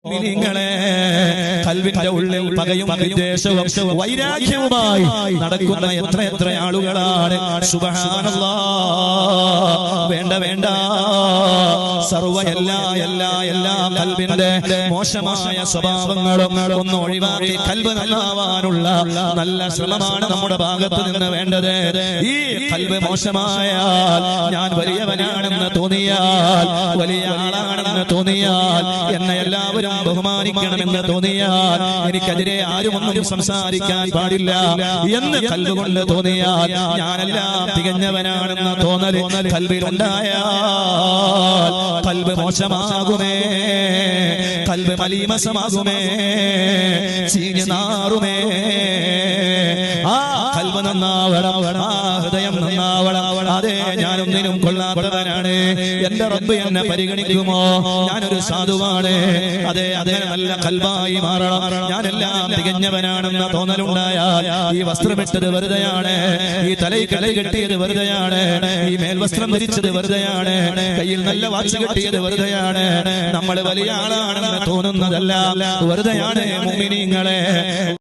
നിങ്ങളെ ഖൽബിന്റെ ഉള്ളിൽ പകയും വിദ്വേഷവും വൈരാഗ്യവുമായി നടക്കുന്ന എത്ര ആളുകളാണ്. സുബ്ഹാനല്ലാഹ്. വേണ്ട വേണ്ട, സർവ്വ എല്ലാ ഖൽബിന്റെ മോശമായ സ്വഭാവങ്ങളും ഒന്ന് ഒഴിവാക്കി ഖൽബ് നന്നാവാനുള്ള നല്ല ശ്രമമാണ് നമ്മുടെ ഭാഗത്ത് നിന്ന് വേണ്ടത്. ഈ ഖൽബ് മോശമായാൽ, ഞാൻ വലിയവനാണെന്ന് തോന്നിയാൽ, വലിയ ആളാണെന്ന് തോന്നിയാൽ, എന്നെ എല്ലാവരും ബഹുമാനിക്കണമെന്ന് തോന്നിയാൽ, എനിക്കെതിരെ ആരുമൊന്നും സംസാരിക്കാൻ പാടില്ല എന്ന് ഖൽബ് കൊണ്ട് തോന്നിയാൽ, ഞാനെല്ലാം തികഞ്ഞവനാണെന്ന് തോന്നല് ഖൽബിലുണ്ടായാൽ ഖൽബ് മോശമാകുമേ, ഖൽബ് മലീമസമാകുമേ, ചീഞ്ഞു നാറുമേ. ആ ഖൽബ് നന്നാവണം, ആ ഹൃദയം നന്നാവണം. അതെ, ഞാനൊന്നിനും കൊള്ളാത്തവനാണ്, എന്റെ റബ്ബ് എന്നെ പരിഗണിക്കുമോ, ഞാനൊരു സാധുവാണ്, അതെ നല്ല ഖൽബായി മാറണം. ഞാനെല്ലാം തികഞ്ഞവനാണെന്ന തോന്നലുണ്ടായാൽ, ഈ വസ്ത്രമിട്ടത് വെറുതെയാണ്, ഈ തലയിൽ കെട്ട് കെട്ടിയത് വെറുതെയാണ്, ഈ മേൽവസ്ത്രം ധരിച്ചത് വെറുതെയാണ്, കയ്യിൽ നല്ല വാച്ച് കെട്ടിയത് വെറുതെയാണ്, നമ്മൾ വലിയ ആളാണെന്ന് തോന്നുന്നതല്ല, വെറുതെയാണ് മുഅ്മിനീങ്ങളെ.